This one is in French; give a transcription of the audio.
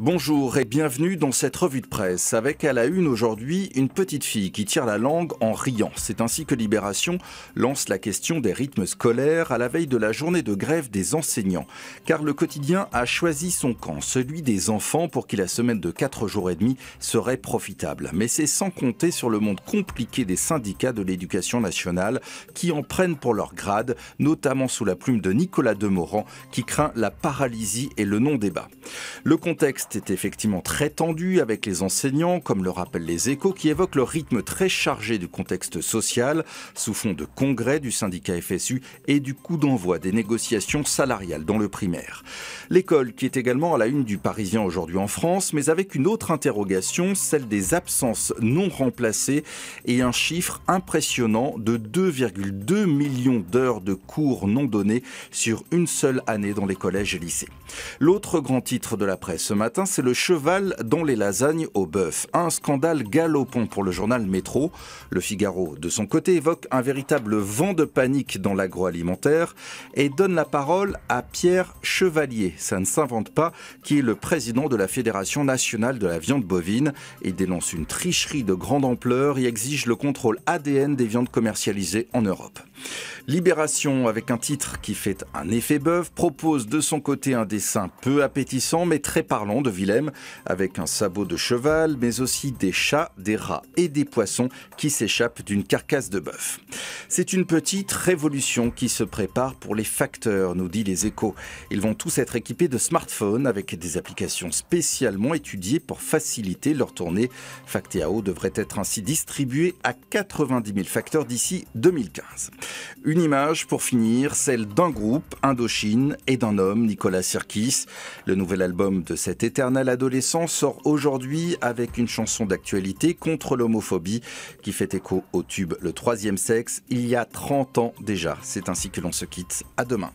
Bonjour et bienvenue dans cette revue de presse avec à la une aujourd'hui une petite fille qui tire la langue en riant. C'est ainsi que Libération lance la question des rythmes scolaires à la veille de la journée de grève des enseignants. Car le quotidien a choisi son camp, celui des enfants pour qui la semaine de 4 jours et demi serait profitable. Mais c'est sans compter sur le monde compliqué des syndicats de l'éducation nationale qui en prennent pour leur grade, notamment sous la plume de Nicolas Demorand qui craint la paralysie et le non-débat. Le contexte est effectivement très tendu avec les enseignants, comme le rappellent les Échos, qui évoquent le rythme très chargé du contexte social, sous fond de congrès du syndicat FSU et du coup d'envoi des négociations salariales dans le primaire. L'école qui est également à la une du Parisien aujourd'hui en France, mais avec une autre interrogation, celle des absences non remplacées et un chiffre impressionnant de 2,2 millions d'heures de cours non donnés sur une seule année dans les collèges et lycées. L'autre grand titre de la presse ce matin, c'est le cheval dans les lasagnes au bœuf. Un scandale galopant pour le journal Métro. Le Figaro, de son côté, évoque un véritable vent de panique dans l'agroalimentaire et donne la parole à Pierre Chevalier, ça ne s'invente pas, qui est le président de la Fédération nationale de la viande bovine. Il dénonce une tricherie de grande ampleur et exige le contrôle ADN des viandes commercialisées en Europe. Libération, avec un titre qui fait un effet bœuf, propose de son côté un dessin peu appétissant mais très parlant de Willem, avec un sabot de cheval, mais aussi des chats, des rats et des poissons qui s'échappent d'une carcasse de bœuf. C'est une petite révolution qui se prépare pour les facteurs, nous dit les Échos. Ils vont tous être équipés de smartphones avec des applications spécialement étudiées pour faciliter leur tournée. Factéao devrait être ainsi distribué à 90 000 facteurs d'ici 2015. Une image pour finir, celle d'un groupe, Indochine, et d'un homme, Nicolas Sirkis. Le nouvel album de cet éternel adolescent sort aujourd'hui avec une chanson d'actualité contre l'homophobie qui fait écho au tube Le Troisième Sexe il y a 30 ans déjà. C'est ainsi que l'on se quitte. À demain.